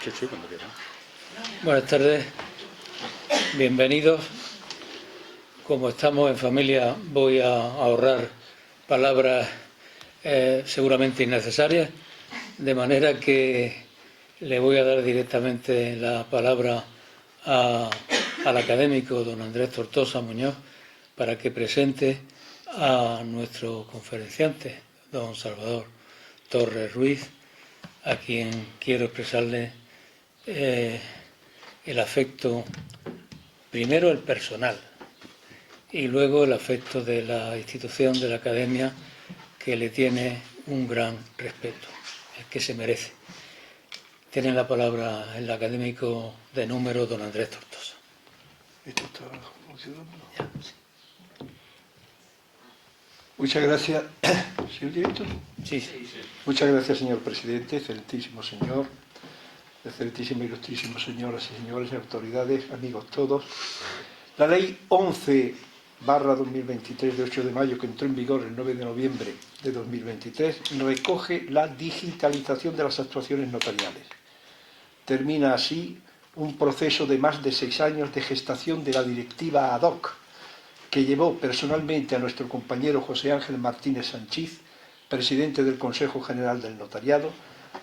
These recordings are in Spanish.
Sí, sí, cuando quiera. Buenas tardes, bienvenidos. Como estamos en familia, voy a ahorrar palabras seguramente innecesarias, de manera que le voy a dar directamente la palabra al académico don Andrés Tortosa Muñoz para que presente a nuestro conferenciante, don Salvador Torres Ruiz, a quien quiero expresarle el afecto, primero el personal y luego el afecto de la institución, de la academia, que le tiene un gran respeto, el que se merece. Tiene la palabra el académico de número don Andrés Tortosa. ¿Esto está funcionando? Muchas gracias. ¿Sí oye esto? Sí. Muchas gracias, señor presidente, excelentísimo señor, excelentísimo ilustrísimo señoras y señores, autoridades, amigos todos. La ley 11/2023 de 8 de mayo, que entró en vigor el 9 de noviembre de 2023, recoge la digitalización de las actuaciones notariales. Termina así un proceso de más de 6 años de gestación de la directiva ad hoc, que llevó personalmente a nuestro compañero José Ángel Martínez Sanchís, presidente del Consejo General del Notariado,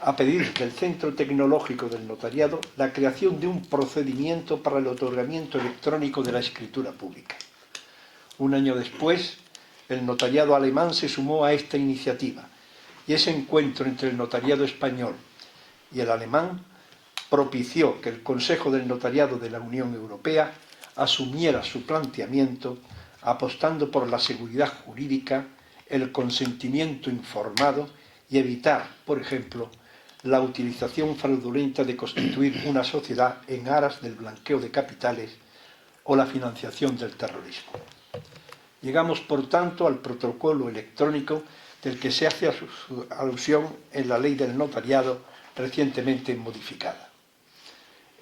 a pedir del Centro Tecnológico del Notariado la creación de un procedimiento para el otorgamiento electrónico de la escritura pública. Un año después, el notariado alemán se sumó a esta iniciativa y ese encuentro entre el notariado español y el alemán propició que el Consejo del Notariado de la Unión Europea asumiera su planteamiento apostando por la seguridad jurídica, el consentimiento informado y evitar, por ejemplo, la utilización fraudulenta de constituir una sociedad en aras del blanqueo de capitales o la financiación del terrorismo. Llegamos, por tanto, al protocolo electrónico del que se hace alusión en la ley del notariado recientemente modificada.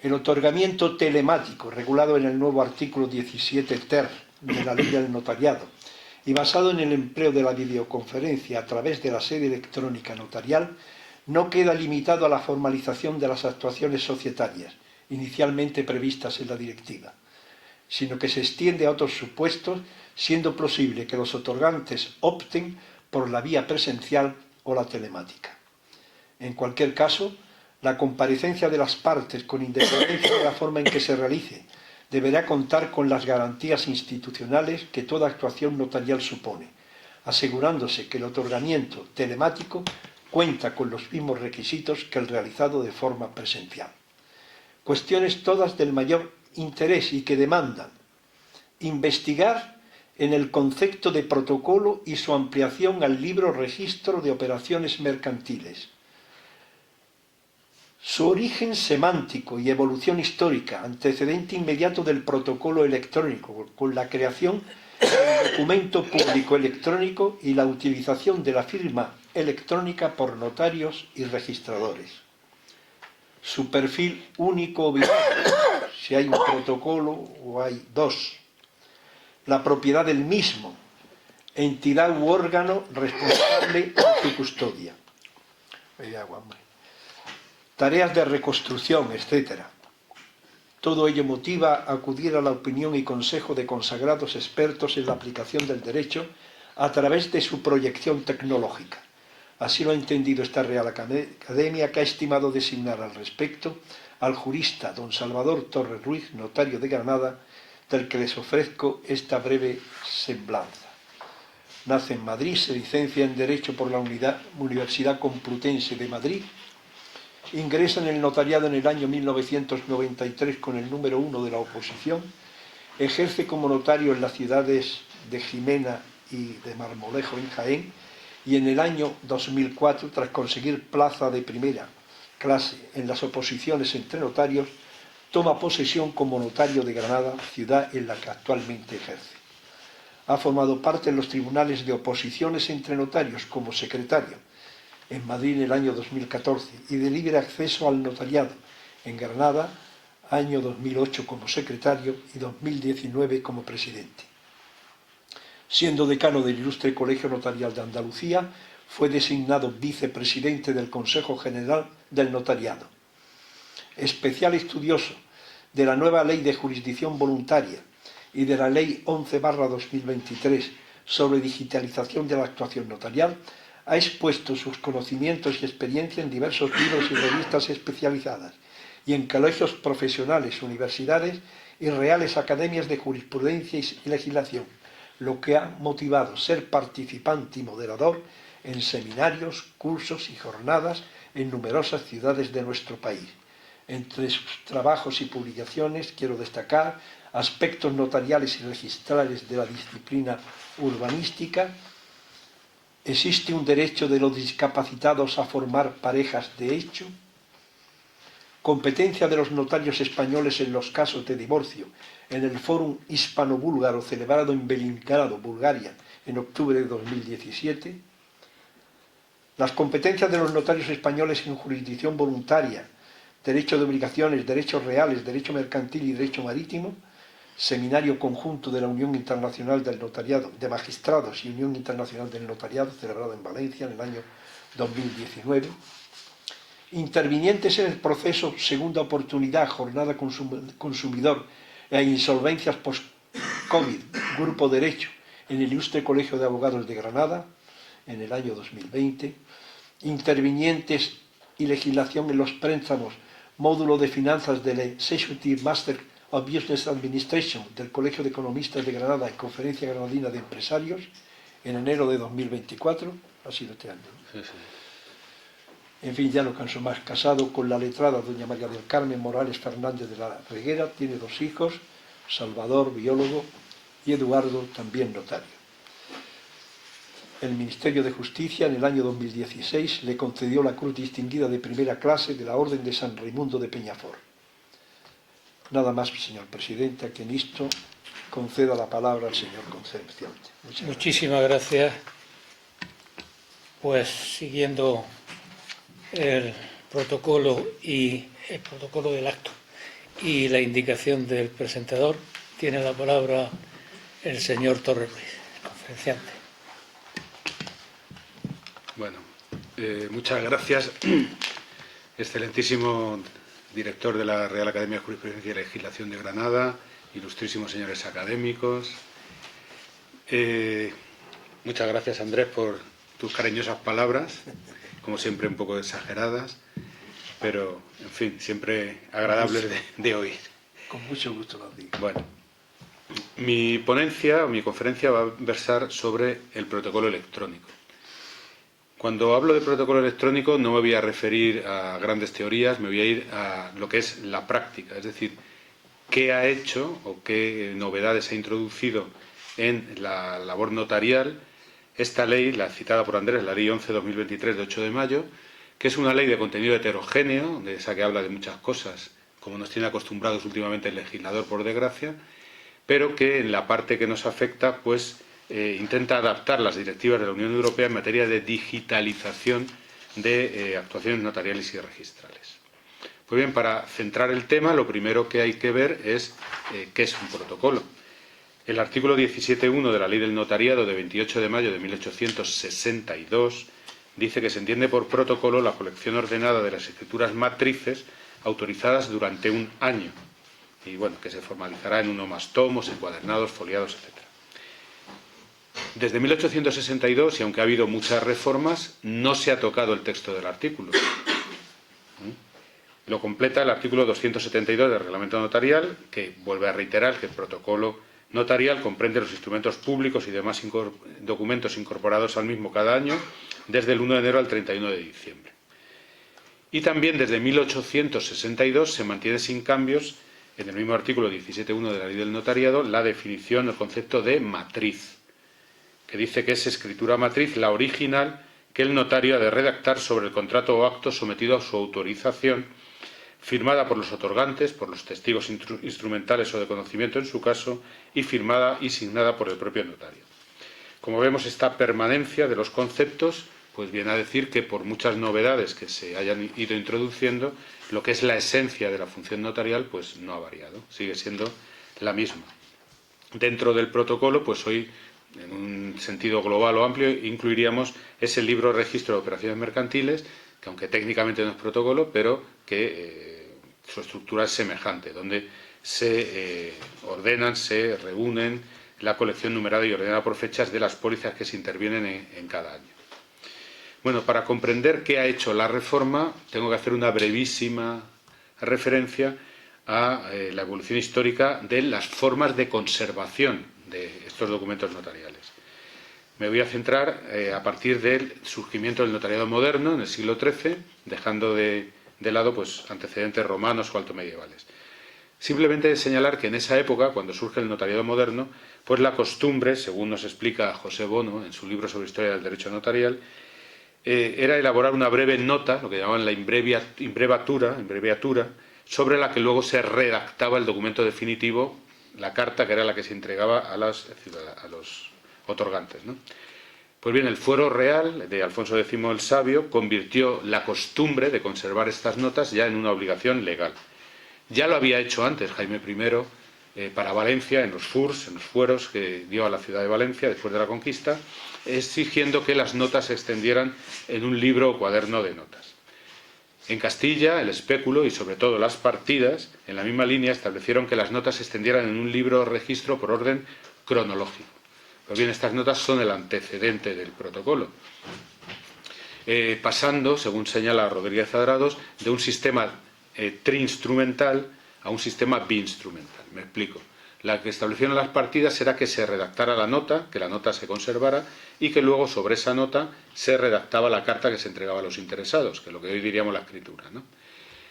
El otorgamiento telemático, regulado en el nuevo artículo 17 ter de la ley del notariado y basado en el empleo de la videoconferencia a través de la sede electrónica notarial, no queda limitado a la formalización de las actuaciones societarias, inicialmente previstas en la directiva, sino que se extiende a otros supuestos, siendo posible que los otorgantes opten por la vía presencial o la telemática. En cualquier caso, la comparecencia de las partes, con independencia de la forma en que se realice, deberá contar con las garantías institucionales que toda actuación notarial supone, asegurándose que el otorgamiento telemático cuenta con los mismos requisitos que el realizado de forma presencial. Cuestiones todas del mayor interés y que demandan investigar en el concepto de protocolo y su ampliación al libro Registro de Operaciones Mercantiles. Su origen semántico y evolución histórica, antecedente inmediato del protocolo electrónico, con la creación del documento público electrónico y la utilización de la firma electrónica por notarios y registradores. Su perfil único o binario, si hay un protocolo o hay dos. La propiedad del mismo, entidad u órgano responsable de su custodia. Tareas de reconstrucción, etc. Todo ello motiva a acudir a la opinión y consejo de consagrados expertos en la aplicación del derecho a través de su proyección tecnológica. Así lo ha entendido esta Real Academia, que ha estimado designar al respecto al jurista don Salvador Torres Ruiz, notario de Granada, del que les ofrezco esta breve semblanza. Nace en Madrid, se licencia en Derecho por la Universidad Complutense de Madrid. Ingresa en el notariado en el año 1993 con el número 1 de la oposición. Ejerce como notario en las ciudades de Jimena y de Marmolejo en Jaén. Y en el año 2004, tras conseguir plaza de primera clase en las oposiciones entre notarios, toma posesión como notario de Granada, ciudad en la que actualmente ejerce. Ha formado parte en los tribunales de oposiciones entre notarios como secretario en Madrid en el año 2014 y de libre acceso al notariado en Granada, año 2008 como secretario y 2019 como presidente. Siendo decano del Ilustre Colegio Notarial de Andalucía, fue designado vicepresidente del Consejo General del Notariado. especial estudioso de la nueva Ley de Jurisdicción Voluntaria y de la Ley 11/2023 sobre digitalización de la actuación notarial, ha expuesto sus conocimientos y experiencia en diversos libros y revistas especializadas y en colegios profesionales, universidades y reales academias de jurisprudencia y legislación, lo que ha motivado ser participante y moderador en seminarios, cursos y jornadas en numerosas ciudades de nuestro país. Entre sus trabajos y publicaciones quiero destacar aspectos notariales y registrales de la disciplina urbanística. ¿Existe un derecho de los discapacitados a formar parejas de hecho? Competencia de los notarios españoles en los casos de divorcio en el Fórum Hispano-Búlgaro celebrado en Belgrado, Bulgaria, en octubre de 2017. Las competencias de los notarios españoles en jurisdicción voluntaria, derecho de obligaciones, derechos reales, derecho mercantil y derecho marítimo. Seminario conjunto de la Unión Internacional del Notariado, de Magistrados y Unión Internacional del Notariado, celebrado en Valencia en el año 2019. Intervinientes en el proceso Segunda Oportunidad, Jornada Consumidor e Insolvencias Post-COVID, Grupo Derecho, en el Ilustre Colegio de Abogados de Granada, en el año 2020. Intervinientes y legislación en los préstamos, módulo de finanzas del Executive Master of Business Administration del Colegio de Economistas de Granada y Conferencia Granadina de Empresarios, en enero de 2024, ha sido este año, ¿no? Sí, sí. En fin, ya no canso más. Casado con la letrada doña María del Carmen Morales Fernández de la Reguera, tiene 2 hijos, Salvador, biólogo, y Eduardo, también notario. El Ministerio de Justicia, en el año 2016, le concedió la Cruz Distinguida de Primera Clase de la Orden de San Raimundo de Peñafort. Nada más, señor presidente, a quien esto conceda la palabra al señor Concepciante. Muchísimas gracias. Pues siguiendo el protocolo del acto y la indicación del presentador, tiene la palabra el señor Torres Ruiz, conferenciante. Bueno, muchas gracias, excelentísimo director de la Real Academia de Jurisprudencia y Legislación de Granada, ilustrísimos señores académicos. Muchas gracias, Andrés, por tus cariñosas palabras, como siempre un poco exageradas, pero, en fin, siempre agradables de oír. Con mucho gusto lo digo. Bueno, mi ponencia o mi conferencia va a versar sobre el protocolo electrónico. Cuando hablo de protocolo electrónico no me voy a referir a grandes teorías, me voy a ir a lo que es la práctica, es decir, qué ha hecho o qué novedades ha introducido en la labor notarial esta ley, la citada por Andrés, la Ley 11/2023 de 8 de mayo, que es una ley de contenido heterogéneo, de esa que habla de muchas cosas, como nos tiene acostumbrados últimamente el legislador, por desgracia, pero que en la parte que nos afecta, pues intenta adaptar las directivas de la Unión Europea en materia de digitalización de actuaciones notariales y registrales. Pues bien, para centrar el tema, lo primero que hay que ver es qué es un protocolo. El artículo 17.1 de la Ley del Notariado de 28 de mayo de 1862 dice que se entiende por protocolo la colección ordenada de las escrituras matrices autorizadas durante un año y, bueno, que se formalizará en 1 o más tomos, encuadernados, foliados, etc. Desde 1862, y aunque ha habido muchas reformas, no se ha tocado el texto del artículo. Lo completa el artículo 272 del Reglamento Notarial, que vuelve a reiterar que el protocolo notarial comprende los instrumentos públicos y demás documentos incorporados al mismo cada año, desde el 1 de enero al 31 de diciembre. Y también desde 1862 se mantiene sin cambios, en el mismo artículo 17.1 de la Ley del Notariado, la definición, el concepto de matriz, que dice que es escritura matriz la original que el notario ha de redactar sobre el contrato o acto sometido a su autorización, firmada por los otorgantes, por los testigos instrumentales o de conocimiento en su caso, y firmada y signada por el propio notario. Como vemos, esta permanencia de los conceptos pues viene a decir que por muchas novedades que se hayan ido introduciendo, lo que es la esencia de la función notarial pues no ha variado, sigue siendo la misma. Dentro del protocolo, pues hoy, en un sentido global o amplio, incluiríamos ese libro registro de operaciones mercantiles, que aunque técnicamente no es protocolo, pero que su estructura es semejante, donde se ordenan, se reúnen la colección numerada y ordenada por fechas de las pólizas que se intervienen en cada año. Bueno, para comprender qué ha hecho la reforma, tengo que hacer una brevísima referencia a la evolución histórica de las formas de conservación de estos documentos notariales. Me voy a centrar a partir del surgimiento del notariado moderno en el siglo XIII, dejando de lado pues, antecedentes romanos o altomedievales. Simplemente señalar que en esa época, cuando surge el notariado moderno, pues la costumbre, según nos explica José Bono en su libro sobre historia del derecho notarial, era elaborar una breve nota, lo que llamaban la imbreviatura, sobre la que luego se redactaba el documento definitivo, la carta que era la que se entregaba a los otorgantes, ¿no? Pues bien, el Fuero Real de Alfonso X el Sabio convirtió la costumbre de conservar estas notas ya en una obligación legal. Ya lo había hecho antes Jaime I para Valencia, en los fueros que dio a la ciudad de Valencia después de la conquista, exigiendo que las notas se extendieran en un libro o cuaderno de notas. En Castilla, el espéculo y sobre todo las partidas, en la misma línea, establecieron que las notas se extendieran en un libro o registro por orden cronológico. Pues bien, estas notas son el antecedente del protocolo, pasando, según señala Rodríguez Adrados, de un sistema triinstrumental a un sistema biinstrumental. Me explico. La que establecieron las partidas era que se redactara la nota, que la nota se conservara y que luego sobre esa nota se redactaba la carta que se entregaba a los interesados, que es lo que hoy diríamos la escritura, ¿no?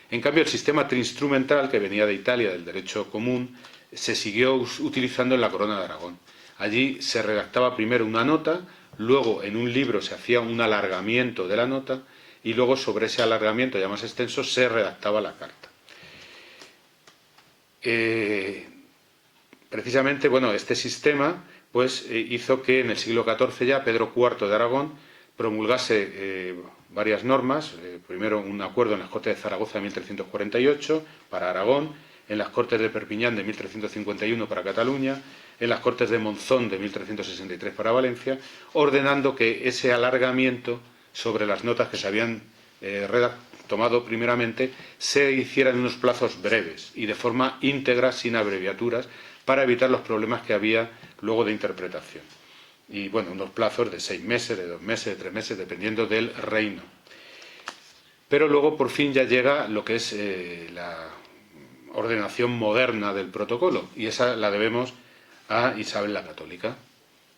En cambio, el sistema triinstrumental, que venía de Italia, del derecho común, se siguió utilizando en la Corona de Aragón. Allí se redactaba primero una nota, luego en un libro se hacía un alargamiento de la nota y luego sobre ese alargamiento ya más extenso se redactaba la carta. Precisamente, bueno, este sistema pues hizo que en el siglo XIV ya Pedro IV de Aragón promulgase varias normas, primero un acuerdo en las Cortes de Zaragoza de 1348 para Aragón, en las Cortes de Perpiñán de 1351 para Cataluña, en las Cortes de Monzón de 1363 para Valencia, ordenando que ese alargamiento sobre las notas que se habían tomado primeramente se hiciera en unos plazos breves y de forma íntegra, sin abreviaturas, para evitar los problemas que había luego de interpretación. Y bueno, unos plazos de 6 meses, de 2 meses, de 3 meses, dependiendo del reino. Pero luego por fin ya llega lo que es la ordenación moderna del protocolo, y esa la debemos a Isabel la Católica,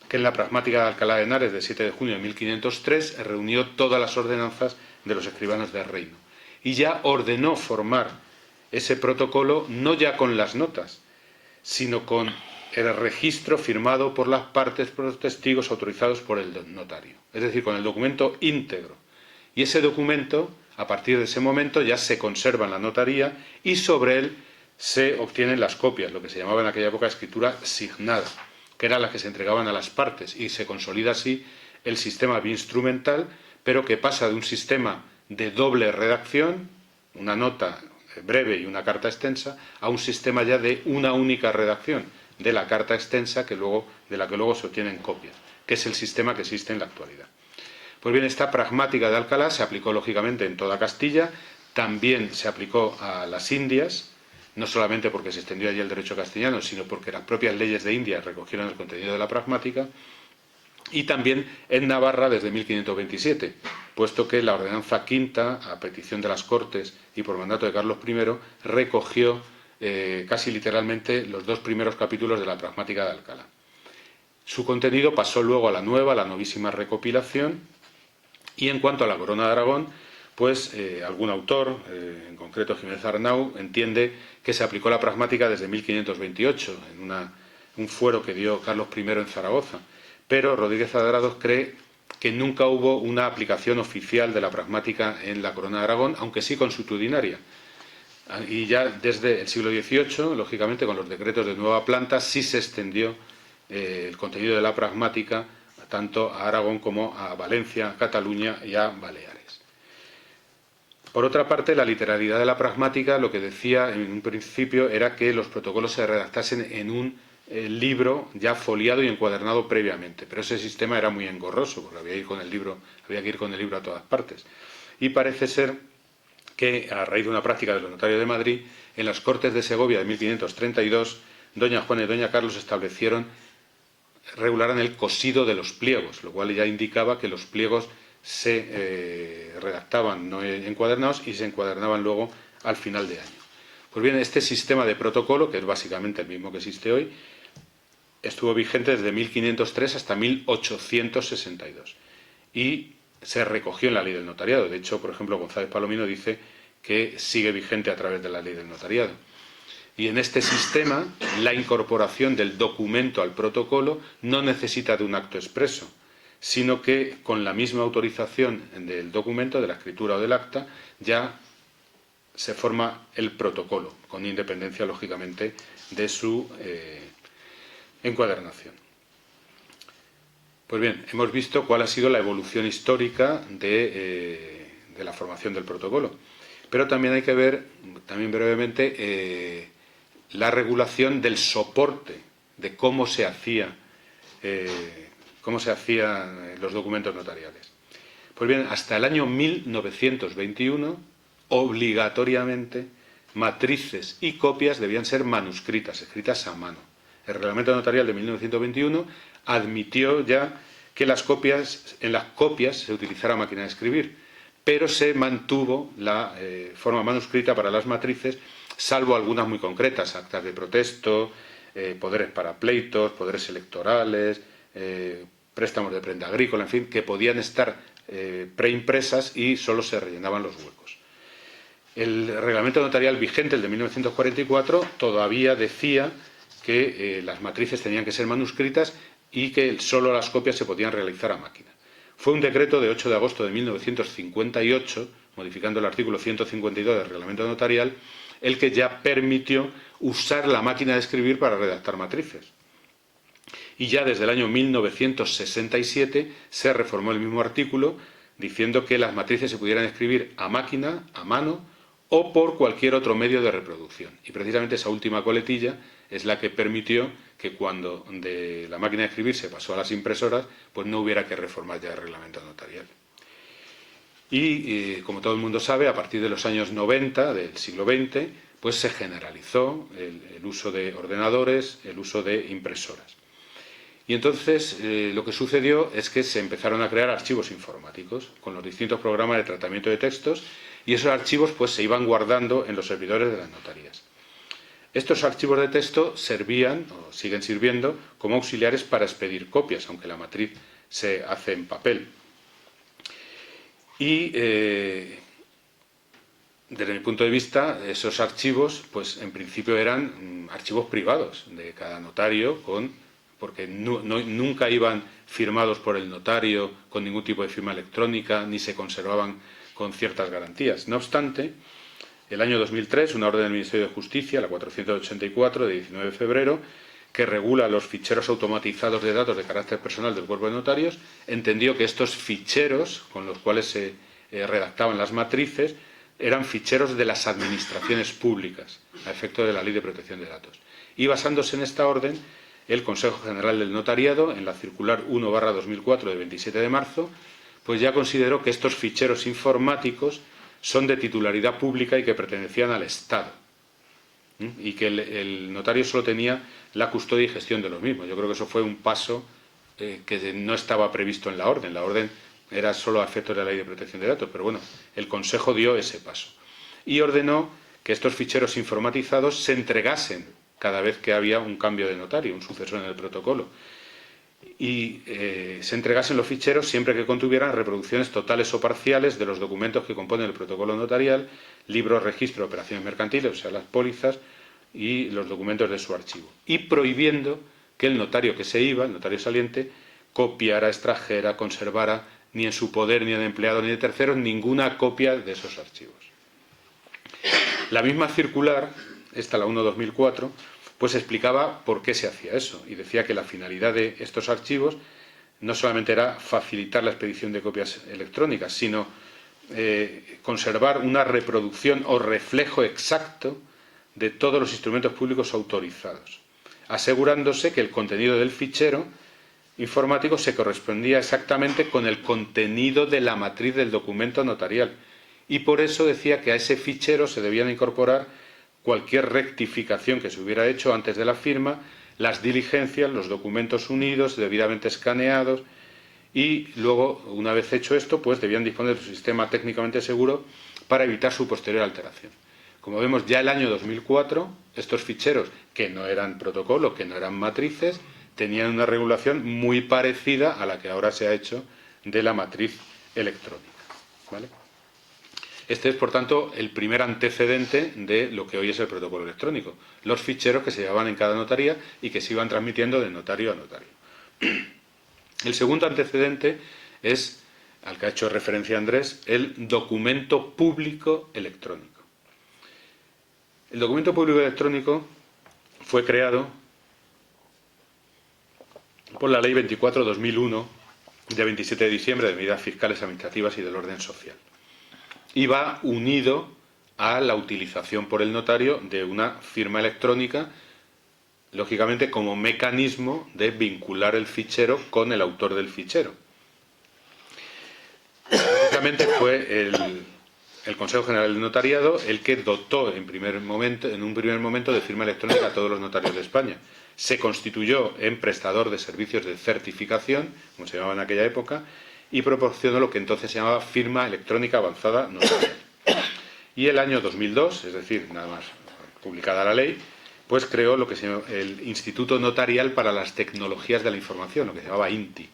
que en la pragmática de Alcalá de Henares de 7 de junio de 1503 reunió todas las ordenanzas de los escribanos del reino y ya ordenó formar ese protocolo no ya con las notas, sino con el registro firmado por las partes, por los testigos autorizados por el notario, es decir, con el documento íntegro. Y ese documento, a partir de ese momento, ya se conserva en la notaría y sobre él se obtienen las copias, lo que se llamaba en aquella época escritura signada, que eran las que se entregaban a las partes, y se consolida así el sistema biinstrumental, pero que pasa de un sistema de doble redacción, una nota breve y una carta extensa, a un sistema ya de una única redacción, de la carta extensa de la que luego se obtienen copias, que es el sistema que existe en la actualidad. Pues bien, esta pragmática de Alcalá se aplicó lógicamente en toda Castilla, también se aplicó a las Indias, no solamente porque se extendió allí el derecho castellano, sino porque las propias leyes de India recogieron el contenido de la pragmática, y también en Navarra desde 1527, puesto que la ordenanza quinta, a petición de las Cortes y por mandato de Carlos I, recogió casi literalmente los 2 primeros capítulos de la pragmática de Alcalá. Su contenido pasó luego a la nueva, la novísima recopilación, y en cuanto a la Corona de Aragón, pues algún autor, en concreto Jiménez Arnau, entiende que se aplicó la pragmática desde 1528, en un fuero que dio Carlos I en Zaragoza, pero Rodríguez Adrados cree que nunca hubo una aplicación oficial de la pragmática en la Corona de Aragón, aunque sí consuetudinaria. Y ya desde el siglo XVIII, lógicamente, con los decretos de nueva planta, sí se extendió el contenido de la pragmática tanto a Aragón como a Valencia, Cataluña y a Baleares. Por otra parte, la literalidad de la pragmática lo que decía en un principio era que los protocolos se redactasen en un libro ya foliado y encuadernado previamente, pero ese sistema era muy engorroso porque había que ir con el libro a todas partes. Y parece ser que, a raíz de una práctica de los notarios de Madrid, en las Cortes de Segovia de 1532, doña Juana y doña Carlos regularan el cosido de los pliegos, lo cual ya indicaba que los pliegos se redactaban no encuadernados y se encuadernaban luego al final de año. Pues bien, este sistema de protocolo, que es básicamente el mismo que existe hoy, estuvo vigente desde 1503 hasta 1862 y se recogió en la ley del notariado. De hecho, por ejemplo, González Palomino dice que sigue vigente a través de la ley del notariado. Y en este sistema, la incorporación del documento al protocolo no necesita de un acto expreso, sino que con la misma autorización del documento, de la escritura o del acta, ya se forma el protocolo, con independencia, lógicamente, de su encuadernación. Pues bien, hemos visto cuál ha sido la evolución histórica de la formación del protocolo, pero también hay que ver, también brevemente, la regulación del soporte, de cómo se hacían los documentos notariales. Pues bien, hasta el año 1921, obligatoriamente, matrices y copias debían ser manuscritas, escritas a mano. El reglamento notarial de 1921 admitió ya que en las copias se utilizara máquina de escribir, pero se mantuvo la forma manuscrita para las matrices, salvo algunas muy concretas, actas de protesto, poderes para pleitos, poderes electorales, préstamos de prenda agrícola, en fin, que podían estar preimpresas y solo se rellenaban los huecos. El reglamento notarial vigente, el de 1944, todavía decía que las matrices tenían que ser manuscritas y que solo las copias se podían realizar a máquina. Fue un decreto de 8 de agosto de 1958, modificando el artículo 152 del reglamento notarial, el que ya permitió usar la máquina de escribir para redactar matrices. Y ya desde el año 1967 se reformó el mismo artículo diciendo que las matrices se pudieran escribir a máquina, a mano o por cualquier otro medio de reproducción. Y precisamente esa última coletilla es la que permitió que cuando de la máquina de escribir se pasó a las impresoras, pues no hubiera que reformar ya el reglamento notarial. Y como todo el mundo sabe, a partir de los años 90 del siglo XX, pues se generalizó el uso de ordenadores, el uso de impresoras. Y entonces lo que sucedió es que se empezaron a crear archivos informáticos con los distintos programas de tratamiento de textos y esos archivos pues se iban guardando en los servidores de las notarías. Estos archivos de texto servían o siguen sirviendo como auxiliares para expedir copias, aunque la matriz se hace en papel. Y desde mi punto de vista, esos archivos, pues en principio eran archivos privados de cada notario, porque nunca iban firmados por el notario con ningún tipo de firma electrónica, ni se conservaban con ciertas garantías. No obstante, el año 2003, una orden del Ministerio de Justicia, la 484, de 19 de febrero, que regula los ficheros automatizados de datos de carácter personal del cuerpo de notarios, entendió que estos ficheros con los cuales se redactaban las matrices eran ficheros de las administraciones públicas, a efecto de la Ley de Protección de Datos. Y basándose en esta orden, el Consejo General del Notariado, en la circular 1/2004 de 27 de marzo, pues ya consideró que estos ficheros informáticos son de titularidad pública y que pertenecían al Estado, y que el notario solo tenía la custodia y gestión de los mismos. Yo creo que eso fue un paso que no estaba previsto en la orden. La orden era solo a efectos de la Ley de Protección de Datos, pero bueno, el Consejo dio ese paso y ordenó que estos ficheros informatizados se entregasen cada vez que había un cambio de notario, un sucesor en el protocolo, y se entregasen los ficheros siempre que contuvieran reproducciones totales o parciales de los documentos que componen el protocolo notarial, libros, registro de operaciones mercantiles, o sea, las pólizas y los documentos de su archivo, y prohibiendo que el notario que se iba, el notario saliente, copiara, extrajera, conservara, ni en su poder, ni de empleado, ni de terceros, ninguna copia de esos archivos. La misma circular, esta la 1/2004, pues explicaba por qué se hacía eso y decía que la finalidad de estos archivos no solamente era facilitar la expedición de copias electrónicas, sino conservar una reproducción o reflejo exacto de todos los instrumentos públicos autorizados, asegurándose que el contenido del fichero informático se correspondía exactamente con el contenido de la matriz del documento notarial y por eso decía que a ese fichero se debían incorporar cualquier rectificación que se hubiera hecho antes de la firma, las diligencias, los documentos unidos, debidamente escaneados, y luego, una vez hecho esto, pues debían disponer de un sistema técnicamente seguro para evitar su posterior alteración. Como vemos, ya el año 2004, estos ficheros, que no eran protocolo, que no eran matrices, tenían una regulación muy parecida a la que ahora se ha hecho de la matriz electrónica, ¿vale? Este es, por tanto, el primer antecedente de lo que hoy es el protocolo electrónico. Los ficheros que se llevaban en cada notaría y que se iban transmitiendo de notario a notario. El segundo antecedente es, al que ha hecho referencia Andrés, el documento público electrónico. El documento público electrónico fue creado por la Ley 24/2001, de 27 de diciembre, de medidas fiscales, administrativas y del orden social. Y va unido a la utilización por el notario de una firma electrónica, lógicamente como mecanismo de vincular el fichero con el autor del fichero. Básicamente fue el Consejo General del Notariado el que dotó en un primer momento de firma electrónica a todos los notarios de España. Se constituyó en prestador de servicios de certificación, como se llamaba en aquella época, y proporcionó lo que entonces se llamaba firma electrónica avanzada notarial. Y el año 2002, es decir, nada más publicada la ley, pues creó lo que se llama el Instituto Notarial para las Tecnologías de la Información, lo que se llamaba INTI,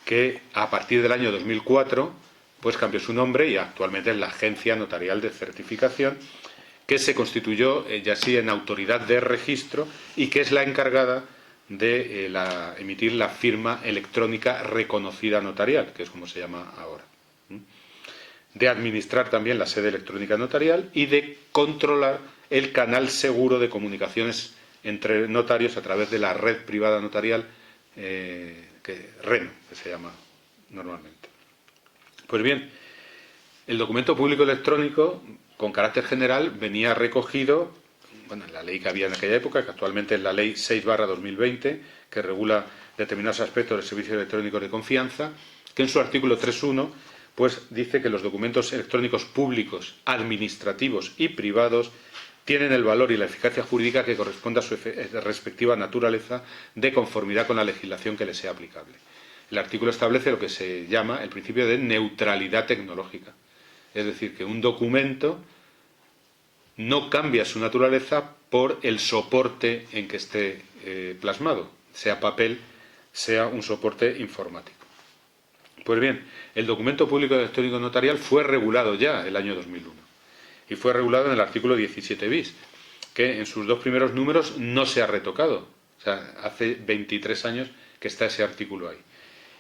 que a partir del año 2004 pues cambió su nombre y actualmente es la Agencia Notarial de Certificación, que se constituyó ya sí en autoridad de registro y que es la encargada de emitir la firma electrónica reconocida notarial, que es como se llama ahora, de administrar también la sede electrónica notarial y de controlar el canal seguro de comunicaciones entre notarios a través de la red privada notarial, REN, que se llama normalmente. Pues bien, el documento público electrónico, con carácter general, venía recogido, bueno, en la ley que había en aquella época, que actualmente es la Ley 6/2020, que regula determinados aspectos de servicios electrónicos de confianza, que en su artículo 3.1 pues dice que los documentos electrónicos públicos, administrativos y privados tienen el valor y la eficacia jurídica que corresponde a su respectiva naturaleza de conformidad con la legislación que les sea aplicable. El artículo establece lo que se llama el principio de neutralidad tecnológica. Es decir, que un documento no cambia su naturaleza por el soporte en que esté plasmado, sea papel, sea un soporte informático. Pues bien, el documento público electrónico notarial fue regulado ya el año 2001 y fue regulado en el artículo 17 bis, que en sus dos primeros números no se ha retocado. O sea, hace 23 años que está ese artículo ahí.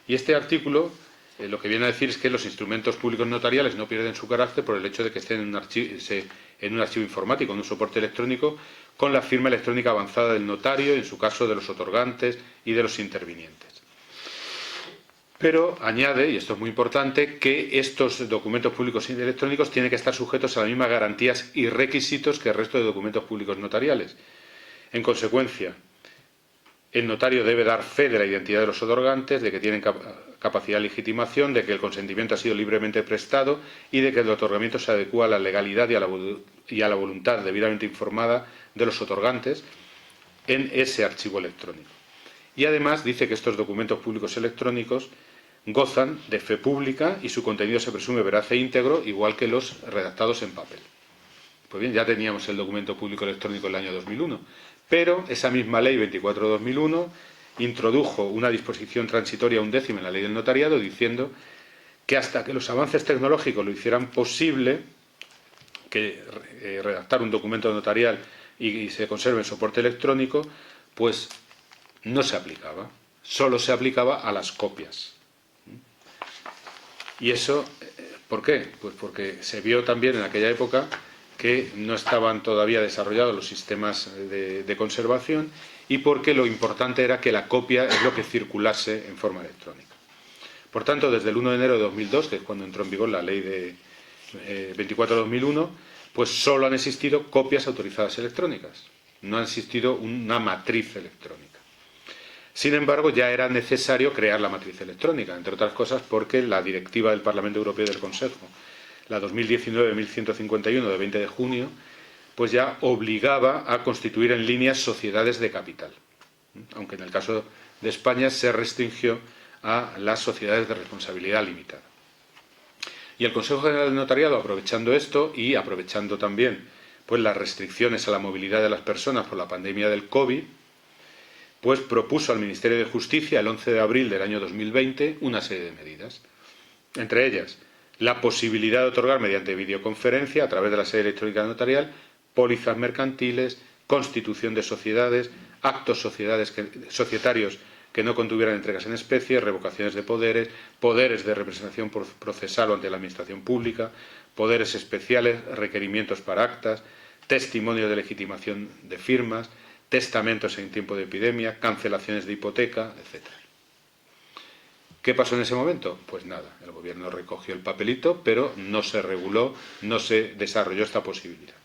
Y este artículo lo que viene a decir es que los instrumentos públicos notariales no pierden su carácter por el hecho de que estén en un archivo informático, en un soporte electrónico, con la firma electrónica avanzada del notario, en su caso de los otorgantes y de los intervinientes. Pero añade, y esto es muy importante, que estos documentos públicos electrónicos tienen que estar sujetos a las mismas garantías y requisitos que el resto de documentos públicos notariales. En consecuencia, el notario debe dar fe de la identidad de los otorgantes, de que tienen capacidad de legitimación, de que el consentimiento ha sido libremente prestado y de que el otorgamiento se adecúa a la legalidad y a la voluntad debidamente informada de los otorgantes en ese archivo electrónico. Y además dice que estos documentos públicos electrónicos gozan de fe pública y su contenido se presume veraz e íntegro, igual que los redactados en papel. Pues bien, ya teníamos el documento público electrónico en el año 2001, pero esa misma ley 24/2001 introdujo una disposición transitoria 11ª en la ley del notariado diciendo que hasta que los avances tecnológicos lo hicieran posible, que redactar un documento notarial y se conserve en soporte electrónico, pues no se aplicaba, solo se aplicaba a las copias. ¿Y eso por qué? Pues porque se vio también en aquella época que no estaban todavía desarrollados los sistemas de conservación y porque lo importante era que la copia es lo que circulase en forma electrónica. Por tanto, desde el 1 de enero de 2002, que es cuando entró en vigor la ley de 24/2001, pues solo han existido copias autorizadas electrónicas, no ha existido una matriz electrónica. Sin embargo, ya era necesario crear la matriz electrónica, entre otras cosas porque la directiva del Parlamento Europeo y del Consejo, la 2019-1151 de 20 de junio, pues ya obligaba a constituir en línea sociedades de capital, aunque en el caso de España se restringió a las sociedades de responsabilidad limitada. Y el Consejo General del Notariado, aprovechando esto y aprovechando también pues, las restricciones a la movilidad de las personas por la pandemia del COVID, pues propuso al Ministerio de Justicia el 11 de abril del año 2020 una serie de medidas. Entre ellas, la posibilidad de otorgar mediante videoconferencia, a través de la sede electrónica notarial, pólizas mercantiles, constitución de sociedades, actos societarios que no contuvieran entregas en especie, revocaciones de poderes, poderes de representación procesal o ante la Administración Pública, poderes especiales, requerimientos para actas, testimonio de legitimación de firmas, testamentos en tiempo de epidemia, cancelaciones de hipoteca, etc. ¿Qué pasó en ese momento? Pues nada, el Gobierno recogió el papelito, pero no se reguló, no se desarrolló esta posibilidad.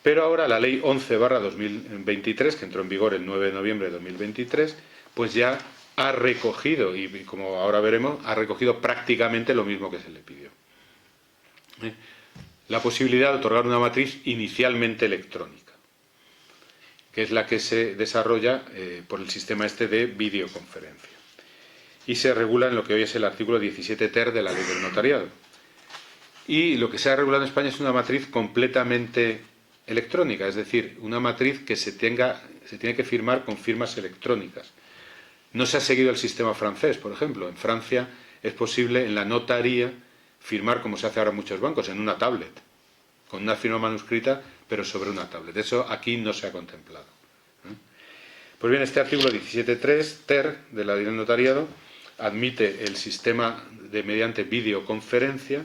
Pero ahora la Ley 11/2023, que entró en vigor el 9 de noviembre de 2023, pues ya ha recogido, y como ahora veremos, ha recogido prácticamente lo mismo que se le pidió. La posibilidad de otorgar una matriz inicialmente electrónica, que es la que se desarrolla por el sistema este de videoconferencia. Y se regula en lo que hoy es el artículo 17 ter de la Ley del Notariado. Y lo que se ha regulado en España es una matriz completamente electrónica, es decir, una matriz que se tiene que firmar con firmas electrónicas. No se ha seguido el sistema francés, por ejemplo. En Francia es posible en la notaría firmar, como se hace ahora en muchos bancos, en una tablet, con una firma manuscrita, pero sobre una tablet. Eso aquí no se ha contemplado. Pues bien, este artículo 17.3 ter de la Ley del Notariado admite el sistema de mediante videoconferencia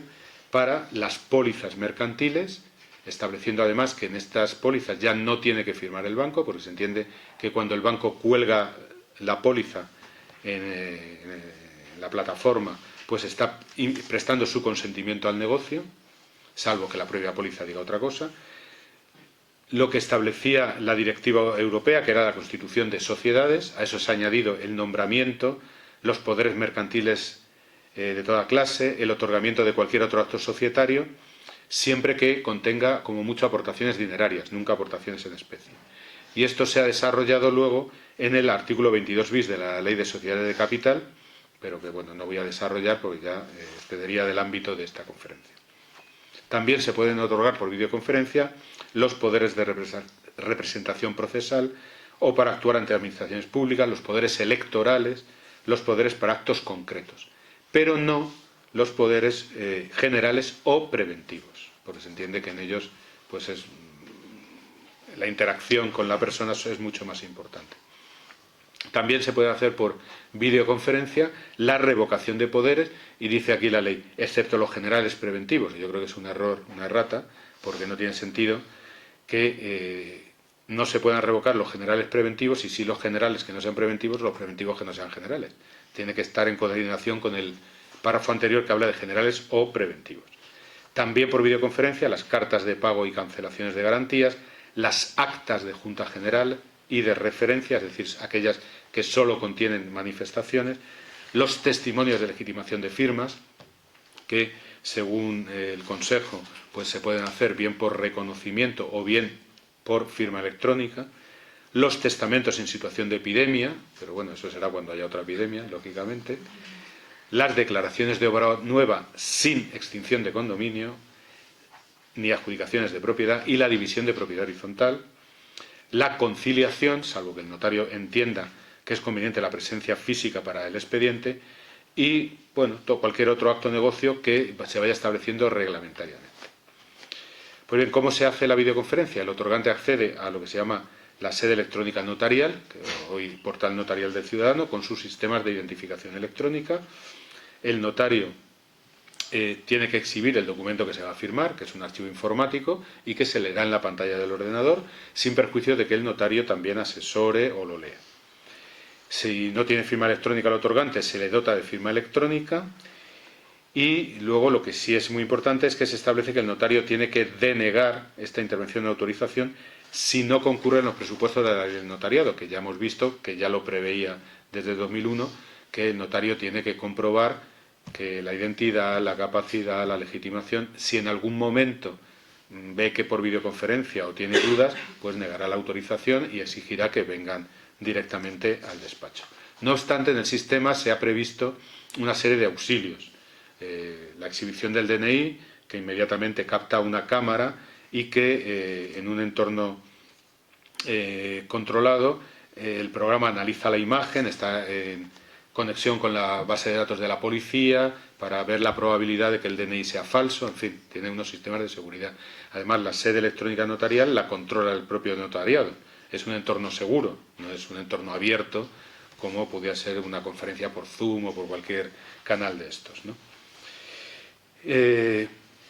para las pólizas mercantiles, estableciendo además que en estas pólizas ya no tiene que firmar el banco, porque se entiende que cuando el banco cuelga la póliza en la plataforma, pues está prestando su consentimiento al negocio, salvo que la propia póliza diga otra cosa. Lo que establecía la directiva europea, que era la constitución de sociedades, a eso se ha añadido el nombramiento, los poderes mercantiles de toda clase, el otorgamiento de cualquier otro acto societario, siempre que contenga como mucho aportaciones dinerarias, nunca aportaciones en especie. Y esto se ha desarrollado luego en el artículo 22 bis de la Ley de Sociedades de Capital, pero que bueno, no voy a desarrollar porque ya excedería del ámbito de esta conferencia. También se pueden otorgar por videoconferencia los poderes de representación procesal o para actuar ante administraciones públicas, los poderes electorales, los poderes para actos concretos, pero no los poderes generales o preventivos, porque se entiende que en ellos pues la interacción con la persona es mucho más importante. También se puede hacer por videoconferencia la revocación de poderes, y dice aquí la ley, excepto los generales preventivos. Yo creo que es un error, una errata, porque no tiene sentido que no se puedan revocar los generales preventivos y sí los generales que no sean preventivos, los preventivos que no sean generales. Tiene que estar en coordinación con el párrafo anterior que habla de generales o preventivos. También por videoconferencia las cartas de pago y cancelaciones de garantías, las actas de Junta General y de referencia, es decir, aquellas que solo contienen manifestaciones, los testimonios de legitimación de firmas, que según el Consejo pues se pueden hacer bien por reconocimiento o bien por firma electrónica, los testamentos en situación de epidemia, pero bueno, eso será cuando haya otra epidemia, lógicamente, las declaraciones de obra nueva sin extinción de condominio, ni adjudicaciones de propiedad, y la división de propiedad horizontal, la conciliación, salvo que el notario entienda que es conveniente la presencia física para el expediente, y bueno, cualquier otro acto de negocio que se vaya estableciendo reglamentariamente. Pues bien, ¿cómo se hace la videoconferencia? El otorgante accede a lo que se llama la sede electrónica notarial, que hoy portal notarial del ciudadano, con sus sistemas de identificación electrónica. El notario tiene que exhibir el documento que se va a firmar, que es un archivo informático, y que se leerá en la pantalla del ordenador, sin perjuicio de que el notario también asesore o lo lea. Si no tiene firma electrónica el otorgante, se le dota de firma electrónica. Y luego lo que sí es muy importante es que se establece que el notario tiene que denegar esta intervención de autorización si no concurre en los presupuestos de la ley del notariado, que ya hemos visto, que ya lo preveía desde 2001, que el notario tiene que comprobar que la identidad, la capacidad, la legitimación, si en algún momento ve que por videoconferencia o tiene dudas, pues negará la autorización y exigirá que vengan directamente al despacho. No obstante, en el sistema se ha previsto una serie de auxilios. La exhibición del DNI, que inmediatamente capta una cámara y que en un entorno controlado el programa analiza la imagen, está en conexión con la base de datos de la policía para ver la probabilidad de que el DNI sea falso, en fin, tiene unos sistemas de seguridad. Además, la sede electrónica notarial la controla el propio notariado. Es un entorno seguro, no es un entorno abierto como podría ser una conferencia por Zoom o por cualquier canal de estos, ¿no?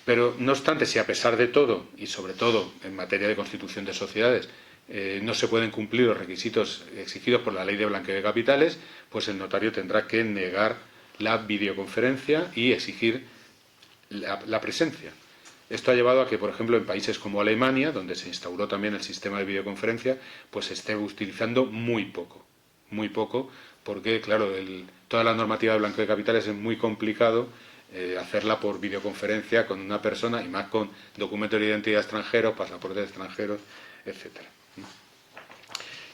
Pero, no obstante, si a pesar de todo, y sobre todo en materia de constitución de sociedades, no se pueden cumplir los requisitos exigidos por la ley de blanqueo de capitales, pues el notario tendrá que negar la videoconferencia y exigir la presencia. Esto ha llevado a que, por ejemplo, en países como Alemania, donde se instauró también el sistema de videoconferencia, pues se esté utilizando muy poco, porque, claro, toda la normativa de blanqueo de capitales es muy complicado hacerla por videoconferencia con una persona, y más con documentos de identidad extranjeros, pasaportes extranjeros, etcétera.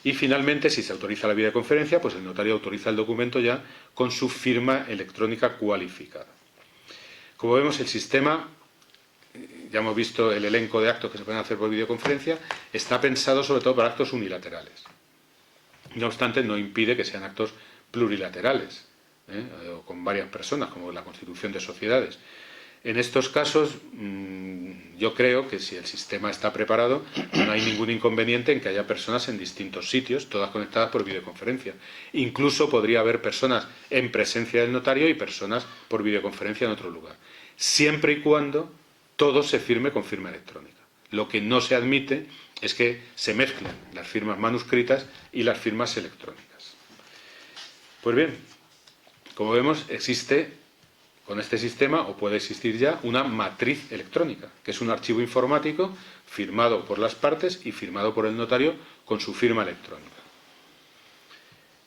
Y finalmente, si se autoriza la videoconferencia, pues el notario autoriza el documento ya con su firma electrónica cualificada. Como vemos, el sistema, ya hemos visto el elenco de actos que se pueden hacer por videoconferencia, está pensado sobre todo para actos unilaterales. No obstante, no impide que sean actos plurilaterales, o con varias personas, como la constitución de sociedades. En estos casos, yo creo que si el sistema está preparado, no hay ningún inconveniente en que haya personas en distintos sitios, todas conectadas por videoconferencia. Incluso podría haber personas en presencia del notario y personas por videoconferencia en otro lugar, siempre y cuando todo se firme con firma electrónica. Lo que no se admite es que se mezclen las firmas manuscritas y las firmas electrónicas. Pues bien, como vemos, existe con este sistema, o puede existir ya, una matriz electrónica, que es un archivo informático firmado por las partes y firmado por el notario con su firma electrónica.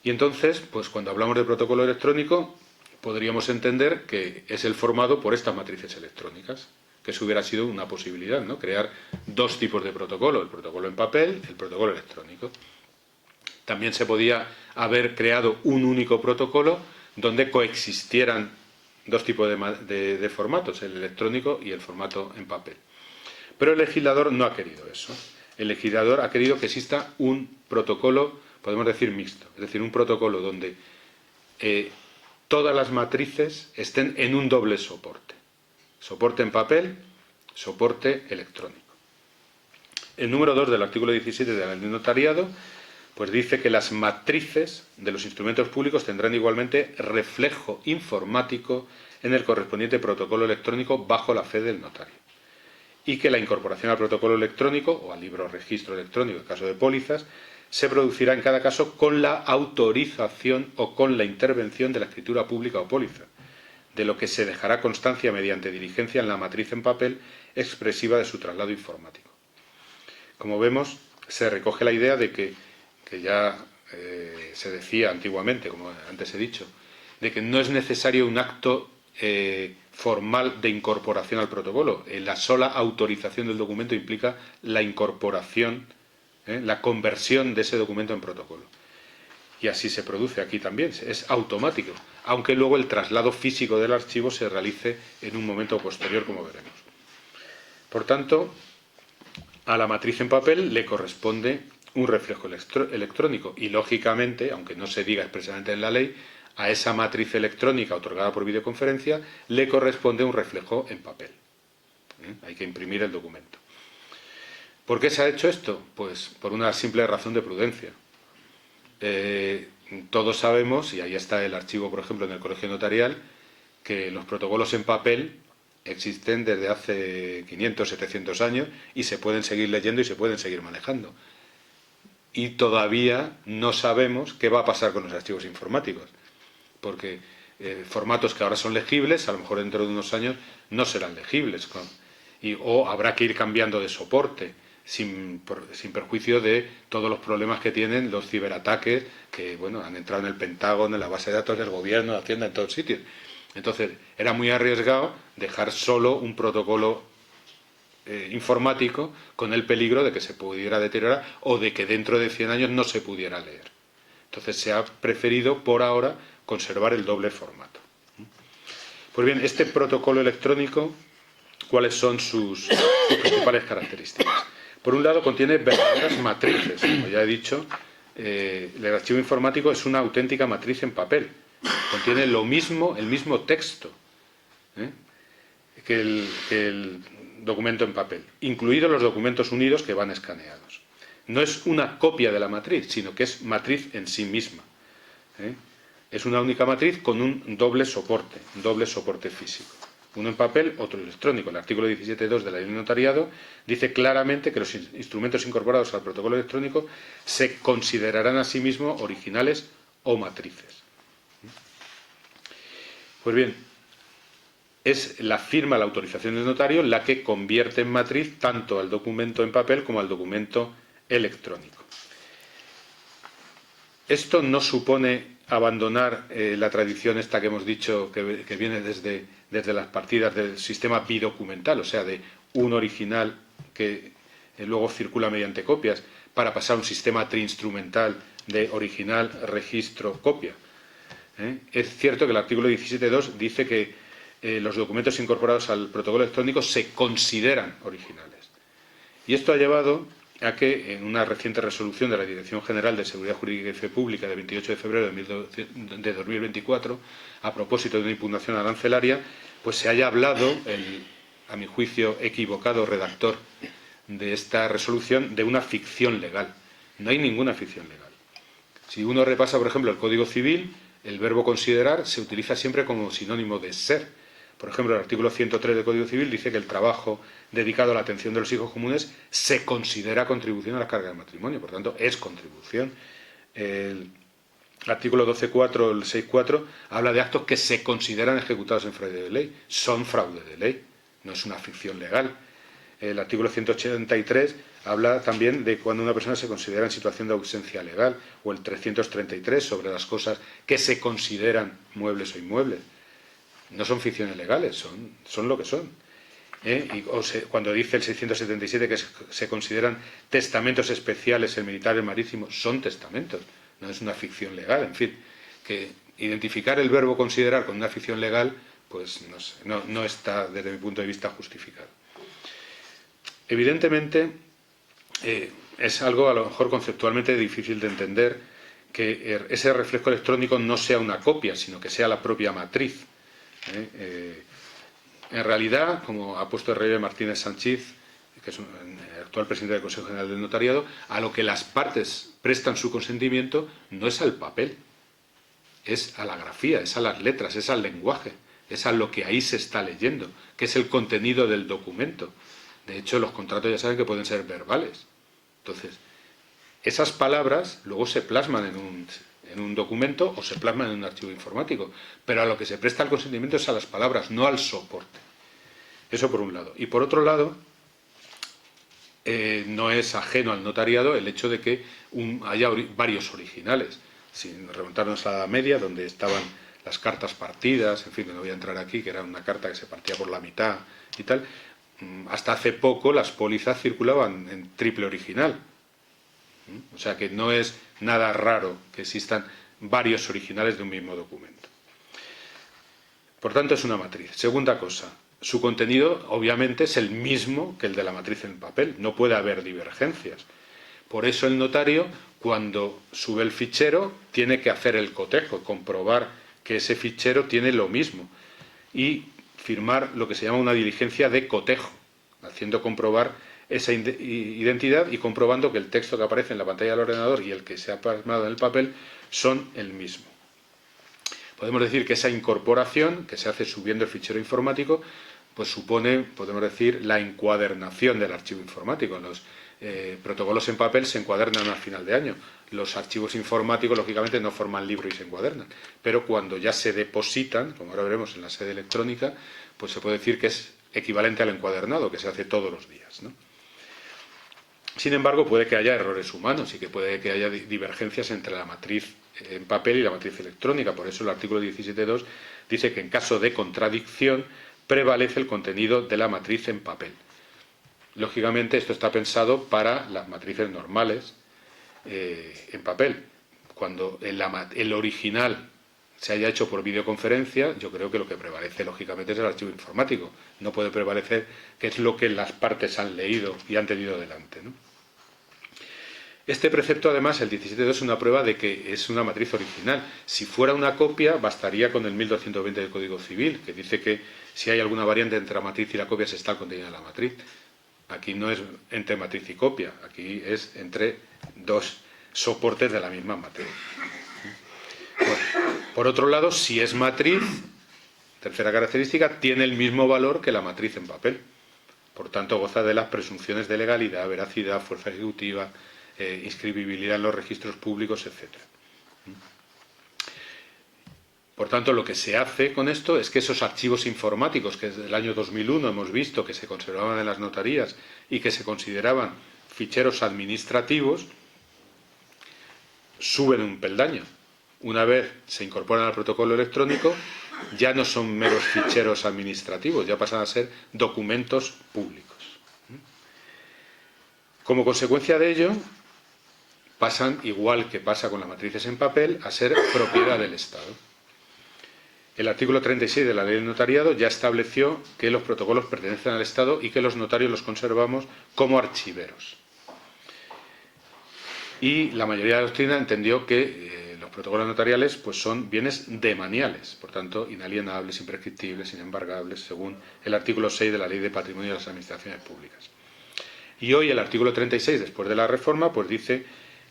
Y entonces, pues cuando hablamos de protocolo electrónico, podríamos entender que es el formado por estas matrices electrónicas, que eso hubiera sido una posibilidad, ¿no? Crear dos tipos de protocolo, el protocolo en papel, el protocolo electrónico. También se podía haber creado un único protocolo donde coexistieran dos tipos de formatos, el electrónico y el formato en papel. Pero el legislador no ha querido eso. El legislador ha querido que exista un protocolo, podemos decir mixto, es decir, un protocolo donde todas las matrices estén en un doble soporte. Soporte en papel, soporte electrónico. El número 2 del artículo 17 de la ley de notariado pues dice que las matrices de los instrumentos públicos tendrán igualmente reflejo informático en el correspondiente protocolo electrónico bajo la fe del notario. Y que la incorporación al protocolo electrónico o al libro registro electrónico en caso de pólizas se producirá en cada caso con la autorización o con la intervención de la escritura pública o póliza, de lo que se dejará constancia mediante diligencia en la matriz en papel expresiva de su traslado informático. Como vemos, se recoge la idea de que ya se decía antiguamente, como antes he dicho, de que no es necesario un acto formal de incorporación al protocolo. La sola autorización del documento implica la incorporación, la conversión de ese documento en protocolo. Y así se produce aquí también, es automático, aunque luego el traslado físico del archivo se realice en un momento posterior, como veremos. Por tanto, a la matriz en papel le corresponde un reflejo electrónico y, lógicamente, aunque no se diga expresamente en la ley, a esa matriz electrónica otorgada por videoconferencia le corresponde un reflejo en papel. Hay que imprimir el documento. ¿Por qué se ha hecho esto? Pues por una simple razón de prudencia. Todos sabemos, y ahí está el archivo, por ejemplo, en el Colegio Notarial, que los protocolos en papel existen desde hace 500, 700 años y se pueden seguir leyendo y se pueden seguir manejando. Y todavía no sabemos qué va a pasar con los archivos informáticos, porque formatos que ahora son legibles, a lo mejor dentro de unos años no serán legibles, o habrá que ir cambiando de soporte, sin perjuicio de todos los problemas que tienen los ciberataques que han entrado en el Pentágono, en la base de datos del gobierno, de Hacienda, en todos sitios. Entonces, era muy arriesgado dejar solo un protocolo informático con el peligro de que se pudiera deteriorar o de que dentro de 100 años no se pudiera leer. Entonces, se ha preferido, por ahora, conservar el doble formato. Pues bien, este protocolo electrónico, ¿cuáles son sus principales características? Por un lado, contiene verdaderas matrices. Como ya he dicho, el archivo informático es una auténtica matriz en papel. Contiene el mismo texto que el documento en papel, incluidos los documentos unidos que van escaneados. No es una copia de la matriz, sino que es matriz en sí misma. Es una única matriz con un doble soporte físico. Uno en papel, otro electrónico. El artículo 17.2 de la Ley de Notariado dice claramente que los instrumentos incorporados al protocolo electrónico se considerarán a sí mismos originales o matrices. Pues bien, es la firma, la autorización del notario, la que convierte en matriz tanto al documento en papel como al documento electrónico. Esto no supone abandonar la tradición esta que hemos dicho que viene desde las partidas del sistema bidocumental, o sea, de un original que luego circula mediante copias, para pasar a un sistema triinstrumental de original, registro, copia. Es cierto que el artículo 17.2 dice que los documentos incorporados al protocolo electrónico se consideran originales. Y esto ha llevado a que en una reciente resolución de la Dirección General de Seguridad Jurídica y Fe Pública de 28 de febrero de 2024, a propósito de una impugnación arancelaria, pues se haya hablado, a mi juicio equivocado redactor de esta resolución, de una ficción legal. No hay ninguna ficción legal. Si uno repasa, por ejemplo, el Código Civil, el verbo considerar se utiliza siempre como sinónimo de ser. Por ejemplo, el artículo 103 del Código Civil dice que el trabajo dedicado a la atención de los hijos comunes se considera contribución a la carga del matrimonio, por tanto, es contribución. El artículo 12.4, el 6.4, habla de actos que se consideran ejecutados en fraude de ley. Son fraude de ley, no es una ficción legal. El artículo 183 habla también de cuando una persona se considera en situación de ausencia legal, o el 333 sobre las cosas que se consideran muebles o inmuebles. No son ficciones legales, son lo que son. Cuando dice el 677 que se consideran testamentos especiales el militar y el marítimo, son testamentos, no es una ficción legal. En fin, que identificar el verbo considerar con una ficción legal, pues no está, desde mi punto de vista, justificado. Evidentemente, es algo a lo mejor conceptualmente difícil de entender que ese reflejo electrónico no sea una copia, sino que sea la propia matriz. En realidad, como ha puesto el rey Martínez Sanchís, que es el actual presidente del Consejo General del Notariado, a lo que las partes prestan su consentimiento no es al papel, es a la grafía, es a las letras, es al lenguaje, es a lo que ahí se está leyendo, que es el contenido del documento. De hecho, los contratos ya saben que pueden ser verbales. Entonces, esas palabras luego se plasman en un documento o se plasman en un archivo informático, pero a lo que se presta el consentimiento es a las palabras, no al soporte. Eso por un lado. Y por otro lado, no es ajeno al notariado el hecho de que haya varios originales. Sin remontarnos a la Edad Media, donde estaban las cartas partidas, en fin, no voy a entrar aquí, que era una carta que se partía por la mitad y tal. Hasta hace poco las pólizas circulaban en triple original. O sea que no es nada raro que existan varios originales de un mismo documento. Por tanto, es una matriz. Segunda cosa, su contenido obviamente es el mismo que el de la matriz en papel. No puede haber divergencias. Por eso el notario, cuando sube el fichero, tiene que hacer el cotejo, comprobar que ese fichero tiene lo mismo y firmar lo que se llama una diligencia de cotejo, haciendo comprobar esa identidad y comprobando que el texto que aparece en la pantalla del ordenador y el que se ha plasmado en el papel son el mismo. Podemos decir que esa incorporación, que se hace subiendo el fichero informático, pues supone, podemos decir, la encuadernación del archivo informático. Los protocolos en papel se encuadernan al final de año. Los archivos informáticos, lógicamente, no forman libro y se encuadernan. Pero cuando ya se depositan, como ahora veremos en la sede electrónica, pues se puede decir que es equivalente al encuadernado, que se hace todos los días, ¿no? Sin embargo, puede que haya errores humanos y que puede que haya divergencias entre la matriz en papel y la matriz electrónica. Por eso el artículo 17.2 dice que en caso de contradicción prevalece el contenido de la matriz en papel. Lógicamente, esto está pensado para las matrices normales en papel. Cuando el original se haya hecho por videoconferencia, yo creo que lo que prevalece, lógicamente, es el archivo informático. No puede prevalecer que es lo que las partes han leído y han tenido delante, ¿no? Este precepto, además, el 17.2, es una prueba de que es una matriz original. Si fuera una copia, bastaría con el 1220 del Código Civil, que dice que si hay alguna variante entre la matriz y la copia, se está el contenido de la matriz. Aquí no es entre matriz y copia, aquí es entre dos soportes de la misma matriz. Bueno, por otro lado, si es matriz, tercera característica, tiene el mismo valor que la matriz en papel. Por tanto, goza de las presunciones de legalidad, veracidad, fuerza ejecutiva, inscribibilidad en los registros públicos, etc. Por tanto, lo que se hace con esto es que esos archivos informáticos que desde el año 2001 hemos visto que se conservaban en las notarías y que se consideraban ficheros administrativos, suben un peldaño. Una vez se incorporan al protocolo electrónico, ya no son meros ficheros administrativos, ya pasan a ser documentos públicos. Como consecuencia de ello, pasan, igual que pasa con las matrices en papel, a ser propiedad del Estado. El artículo 36 de la Ley del Notariado ya estableció que los protocolos pertenecen al Estado y que los notarios los conservamos como archiveros. Y la mayoría de la doctrina entendió que los protocolos notariales pues son bienes demaniales, por tanto, inalienables, imprescriptibles, inembargables, según el artículo 6 de la Ley de Patrimonio de las Administraciones Públicas. Y hoy el artículo 36, después de la reforma, pues dice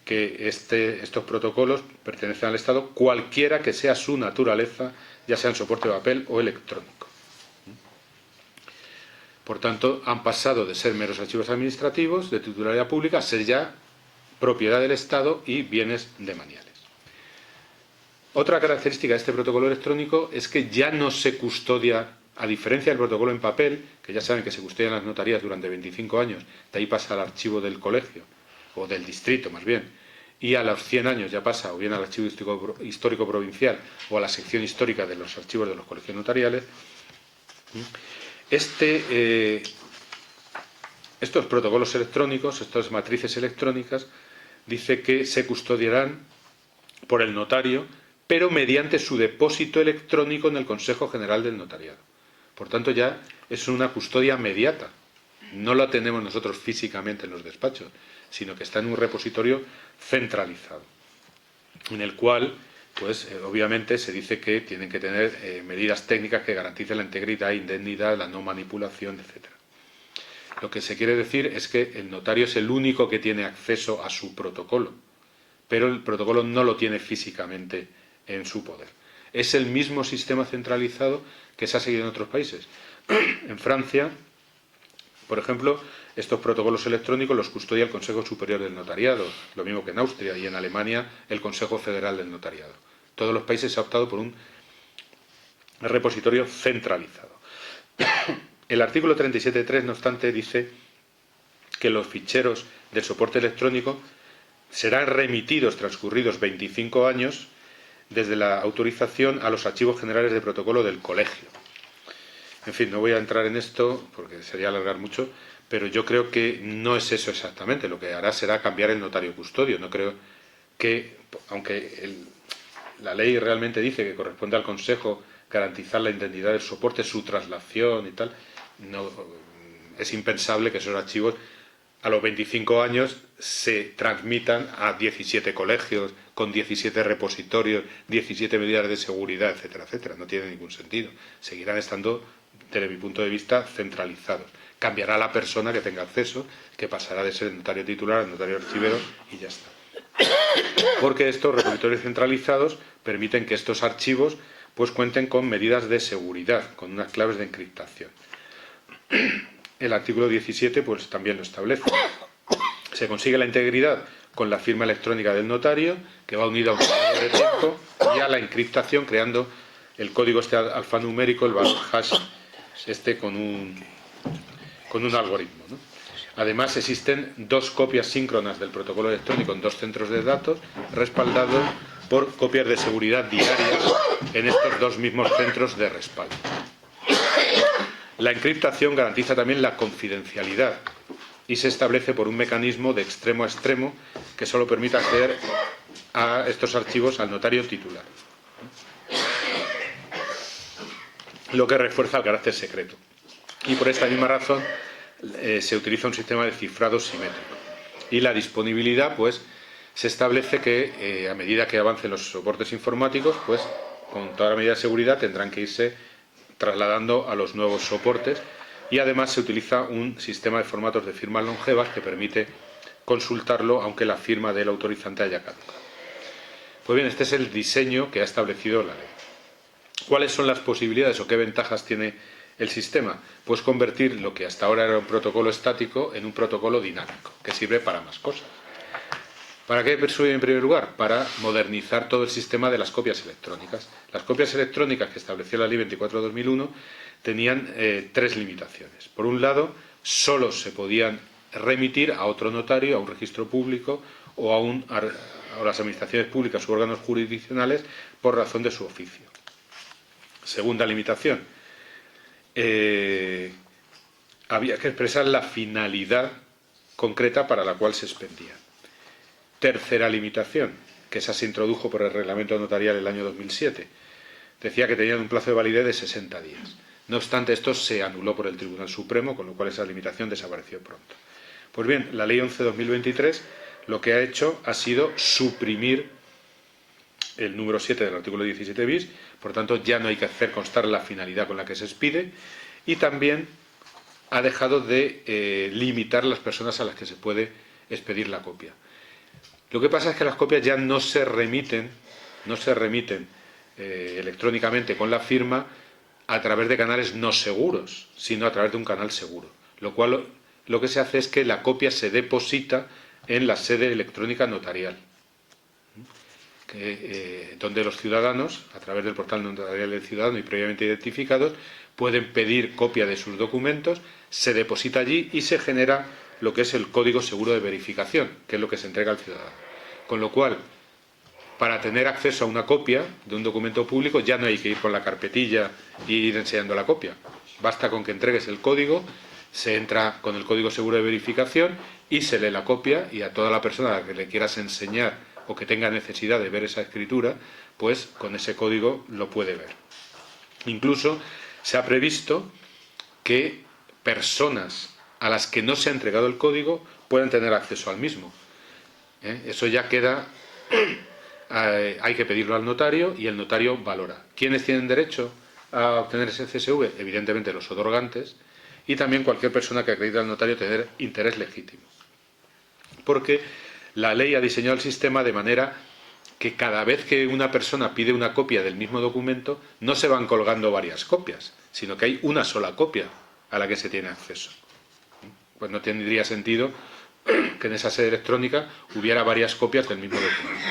que estos protocolos pertenecen al Estado, cualquiera que sea su naturaleza, ya sea en soporte de papel o electrónico. Por tanto, han pasado de ser meros archivos administrativos de titularidad pública a ser ya propiedad del Estado y bienes demaniales. Otra característica de este protocolo electrónico es que ya no se custodia, a diferencia del protocolo en papel, que ya saben que se custodia en las notarías durante 25 años, de ahí pasa al archivo del colegio, o del distrito más bien, y a los 100 años ya pasa o bien al archivo histórico provincial o a la sección histórica de los archivos de los colegios notariales. Estos protocolos electrónicos, estas matrices electrónicas, dice que se custodiarán por el notario, pero mediante su depósito electrónico en el Consejo General del Notariado. Por tanto, ya es una custodia mediata. No la tenemos nosotros físicamente en los despachos, sino que está en un repositorio centralizado, en el cual, pues, obviamente se dice que tienen que tener medidas técnicas que garanticen la integridad, indemnidad, la no manipulación, etc. Lo que se quiere decir es que el notario es el único que tiene acceso a su protocolo, pero el protocolo no lo tiene físicamente en su poder. Es el mismo sistema centralizado que se ha seguido en otros países. En Francia, por ejemplo, estos protocolos electrónicos los custodia el Consejo Superior del Notariado, lo mismo que en Austria, y en Alemania el Consejo Federal del Notariado. Todos los países se ha optado por un repositorio centralizado. El artículo 37.3, no obstante, dice que los ficheros del soporte electrónico serán remitidos transcurridos 25 años desde la autorización a los archivos generales de protocolo del colegio. En fin, no voy a entrar en esto porque sería alargar mucho, pero yo creo que no es eso exactamente. Lo que hará será cambiar el notario custodio. No creo que, aunque la ley realmente dice que corresponde al Consejo garantizar la indemnidad del soporte, su traslación y tal, no, es impensable que esos archivos a los 25 años se transmitan a 17 colegios, con 17 repositorios, 17 medidas de seguridad, etcétera, etcétera. No tiene ningún sentido. Seguirán estando, desde mi punto de vista, centralizados. Cambiará la persona que tenga acceso, que pasará de ser notario titular a notario archivero y ya está. Porque estos repositorios centralizados permiten que estos archivos pues cuenten con medidas de seguridad, con unas claves de encriptación. El artículo 17 pues también lo establece. Se consigue la integridad con la firma electrónica del notario, que va unida a un valor de tiempo, y a la encriptación, creando el código alfanumérico, el valor hash, con un algoritmo, ¿no? Además, existen 2 copias síncronas del protocolo electrónico en 2 centros de datos, respaldados por copias de seguridad diarias en estos 2 mismos centros de respaldo. La encriptación garantiza también la confidencialidad y se establece por un mecanismo de extremo a extremo que solo permite acceder a estos archivos al notario titular, lo que refuerza el carácter secreto. Y por esta misma razón se utiliza un sistema de cifrado simétrico. Y la disponibilidad, pues, se establece que a medida que avancen los soportes informáticos, pues, con toda la medida de seguridad tendrán que irse trasladando a los nuevos soportes, y además se utiliza un sistema de formatos de firmas longevas que permite consultarlo aunque la firma del autorizante haya caducado. Pues bien, este es el diseño que ha establecido la ley. ¿Cuáles son las posibilidades o qué ventajas tiene el sistema? Pues convertir lo que hasta ahora era un protocolo estático en un protocolo dinámico, que sirve para más cosas. ¿Para qué sirve en primer lugar? Para modernizar todo el sistema de las copias electrónicas. Las copias electrónicas que estableció la Ley 24/2001 tenían 3 limitaciones. Por un lado, solo se podían remitir a otro notario, a un registro público o a las administraciones públicas u órganos jurisdiccionales por razón de su oficio. Segunda limitación, había que expresar la finalidad concreta para la cual se expendía. Tercera limitación, que esa se introdujo por el reglamento notarial el año 2007, decía que tenían un plazo de validez de 60 días. No obstante, esto se anuló por el Tribunal Supremo, con lo cual esa limitación desapareció pronto. Pues bien, la Ley 11/2023 lo que ha hecho ha sido suprimir el número 7 del artículo 17 bis, por tanto ya no hay que hacer constar la finalidad con la que se expide, y también ha dejado de limitar las personas a las que se puede expedir la copia. Lo que pasa es que las copias ya no se remiten electrónicamente con la firma a través de canales no seguros, sino a través de un canal seguro, lo cual lo que se hace es que la copia se deposita en la sede electrónica notarial, donde los ciudadanos, a través del portal notarial del ciudadano y previamente identificados, pueden pedir copia de sus documentos, se deposita allí y se genera lo que es el código seguro de verificación, que es lo que se entrega al ciudadano. Con lo cual, para tener acceso a una copia de un documento público ya no hay que ir con la carpetilla y ir enseñando la copia. Basta con que entregues el código, se entra con el código seguro de verificación y se lee la copia, y a toda la persona a la que le quieras enseñar o que tenga necesidad de ver esa escritura, pues con ese código lo puede ver. Incluso se ha previsto que personas a las que no se ha entregado el código puedan tener acceso al mismo. Eso ya queda, hay que pedirlo al notario y el notario valora. ¿Quiénes tienen derecho a obtener ese CSV? Evidentemente los otorgantes, y también cualquier persona que acredite al notario tener interés legítimo. Porque la ley ha diseñado el sistema de manera que cada vez que una persona pide una copia del mismo documento, no se van colgando varias copias, sino que hay una sola copia a la que se tiene acceso. Pues no tendría sentido que en esa sede electrónica hubiera varias copias del mismo documento.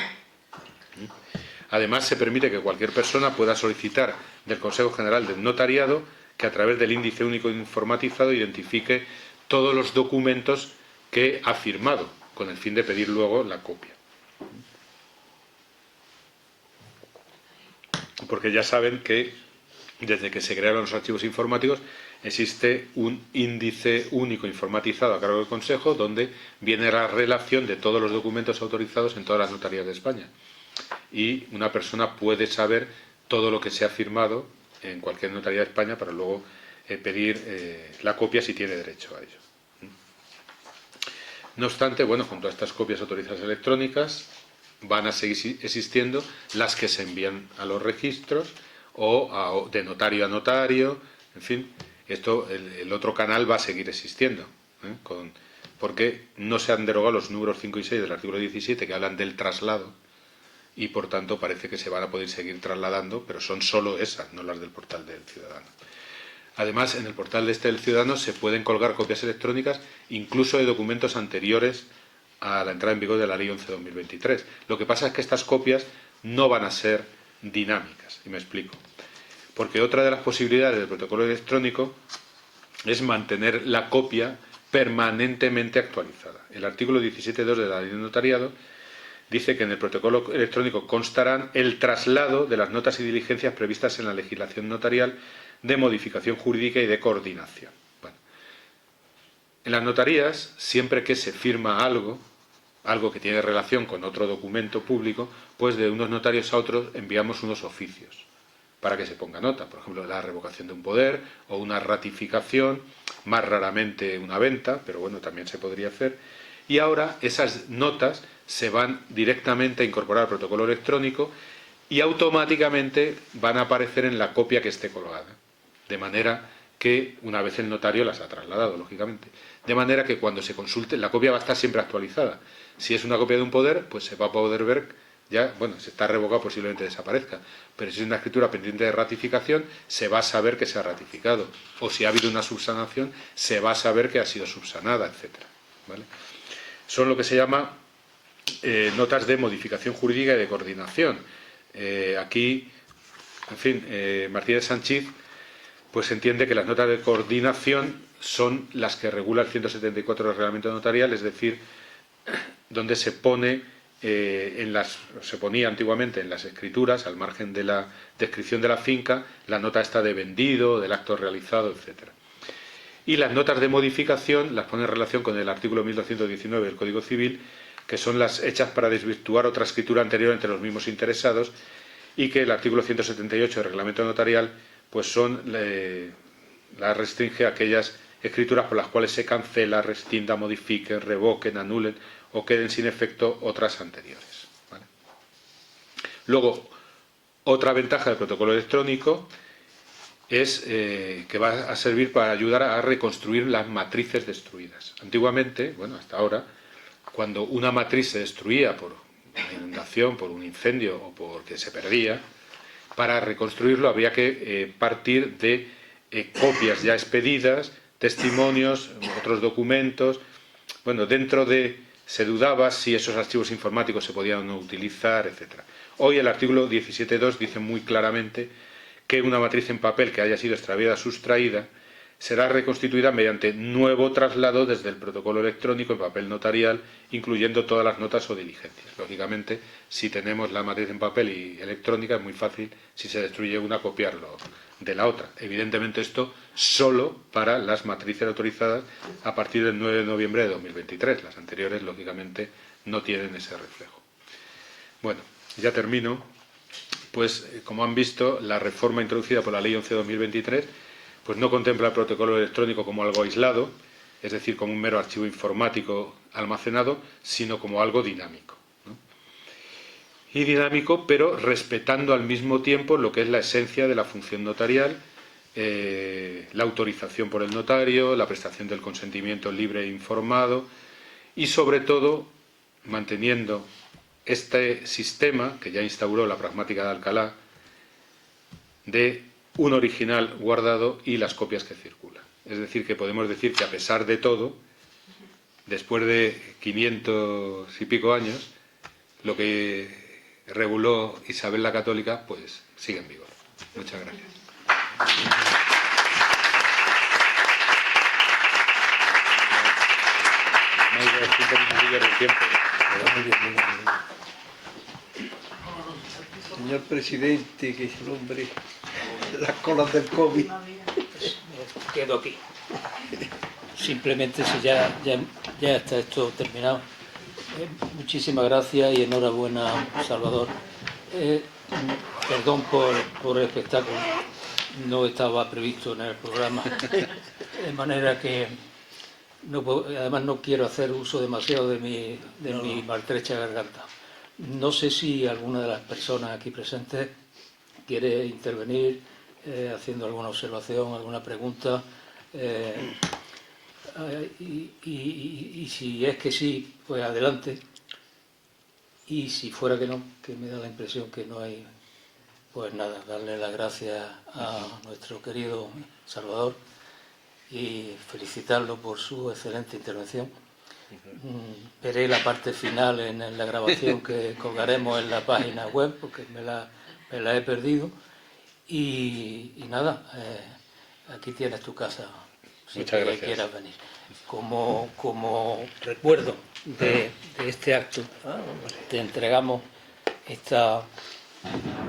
Además, se permite que cualquier persona pueda solicitar del Consejo General del Notariado que a través del índice único informatizado identifique todos los documentos que ha firmado, con el fin de pedir luego la copia. Porque ya saben que desde que se crearon los archivos informáticos existe un índice único informatizado a cargo del Consejo donde viene la relación de todos los documentos autorizados en todas las notarías de España. Y una persona puede saber todo lo que se ha firmado en cualquier notaría de España para luego pedir la copia si tiene derecho a ello. No obstante, bueno, junto a estas copias autorizadas electrónicas van a seguir existiendo las que se envían a los registros o de notario a notario, en fin, esto, el otro canal va a seguir existiendo, porque no se han derogado los números 5 y 6 del artículo 17 que hablan del traslado, y por tanto parece que se van a poder seguir trasladando, pero son solo esas, no las del portal del ciudadano. Además, en el portal del ciudadano se pueden colgar copias electrónicas incluso de documentos anteriores a la entrada en vigor de la Ley 11/2023. Lo que pasa es que estas copias no van a ser dinámicas, y me explico. Porque otra de las posibilidades del protocolo electrónico es mantener la copia permanentemente actualizada. El artículo 17.2 de la Ley de Notariado dice que en el protocolo electrónico constarán el traslado de las notas y diligencias previstas en la legislación notarial de modificación jurídica y de coordinación. Bueno, en las notarías, siempre que se firma algo que tiene relación con otro documento público, pues de unos notarios a otros enviamos unos oficios para que se ponga nota. Por ejemplo, la revocación de un poder o una ratificación, más raramente una venta, pero bueno, también se podría hacer. Y ahora esas notas se van directamente a incorporar al protocolo electrónico y automáticamente van a aparecer en la copia que esté colgada. De manera que, una vez el notario las ha trasladado, lógicamente, de manera que cuando se consulte, la copia va a estar siempre actualizada. Si es una copia de un poder, pues se va a poder ver, ya, bueno, si está revocado posiblemente desaparezca, pero si es una escritura pendiente de ratificación, se va a saber que se ha ratificado, o si ha habido una subsanación, se va a saber que ha sido subsanada, etcétera, ¿vale? Son lo que se llama notas de modificación jurídica y de coordinación. Aquí, en fin, Martínez Sanchís pues entiende que las notas de coordinación son las que regula el 174 del reglamento notarial, es decir, donde se pone se ponía antiguamente en las escrituras, al margen de la descripción de la finca, la nota está de vendido, del acto realizado, etcétera. Y las notas de modificación las pone en relación con el artículo 1219 del Código Civil, que son las hechas para desvirtuar otra escritura anterior entre los mismos interesados, y que el artículo 178 del reglamento notarial pues la restringe a aquellas escrituras por las cuales se cancela, rescinda, modifiquen, revoquen, anulen o queden sin efecto otras anteriores, ¿vale? Luego, otra ventaja del protocolo electrónico es que va a servir para ayudar a reconstruir las matrices destruidas. Antiguamente, bueno, hasta ahora, cuando una matriz se destruía por una inundación, por un incendio o porque se perdía, para reconstruirlo había que partir de copias ya expedidas, testimonios, otros documentos. Bueno, se dudaba si esos archivos informáticos se podían o no utilizar, etc. Hoy el artículo 17.2 dice muy claramente que una matriz en papel que haya sido extraviada o sustraída será reconstituida mediante nuevo traslado desde el protocolo electrónico en papel notarial, incluyendo todas las notas o diligencias. Lógicamente, si tenemos la matriz en papel y electrónica, es muy fácil, si se destruye una, copiarlo de la otra. Evidentemente, esto solo para las matrices autorizadas a partir del 9 de noviembre de 2023. Las anteriores, lógicamente, no tienen ese reflejo. Bueno, ya termino. Pues, como han visto, la reforma introducida por la Ley 11/2023 pues no contempla el protocolo electrónico como algo aislado, es decir, como un mero archivo informático almacenado, sino como algo dinámico, ¿no? Y dinámico, pero respetando al mismo tiempo lo que es la esencia de la función notarial, la autorización por el notario, la prestación del consentimiento libre e informado, y sobre todo manteniendo este sistema que ya instauró la pragmática de Alcalá de un original guardado y las copias que circulan. Es decir, que podemos decir que a pesar de todo, después de 500 y pico años, lo que reguló Isabel la Católica, pues sigue en vigor. Muchas gracias. Señor presidente, que es el hombre, las colas del COVID. Quedo aquí. Simplemente, si ya está esto terminado. Muchísimas gracias y enhorabuena, Salvador. Perdón por el espectáculo, no estaba previsto en el programa, de manera que además no quiero hacer uso demasiado de mi maltrecha garganta. No sé si alguna de las personas aquí presentes quiere intervenir haciendo alguna observación, alguna pregunta. Y si es que sí, pues adelante. Y si fuera que no, que me da la impresión que no hay, pues nada, darle las gracias a nuestro querido Salvador y felicitarlo por su excelente intervención. Veré la parte final en la grabación que colgaremos en la página web, porque me la he perdido. Y nada, aquí tienes tu casa, si quieras venir. como recuerdo de este acto, te entregamos esta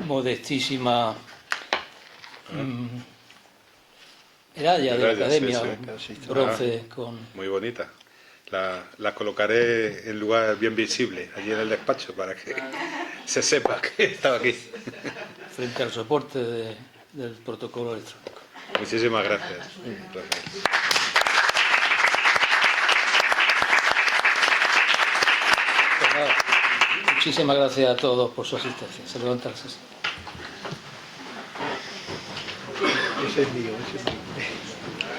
modestísima medalla de la Academia, sí. bronce con... Muy bonita. La colocaré en lugar bien visible, allí en el despacho, para que se sepa que estaba aquí. frente al soporte del protocolo electrónico. Muchísimas gracias. Pues nada, muchísimas gracias a todos por su asistencia. Se levanta la sesión. Ese es mío, ese es mío.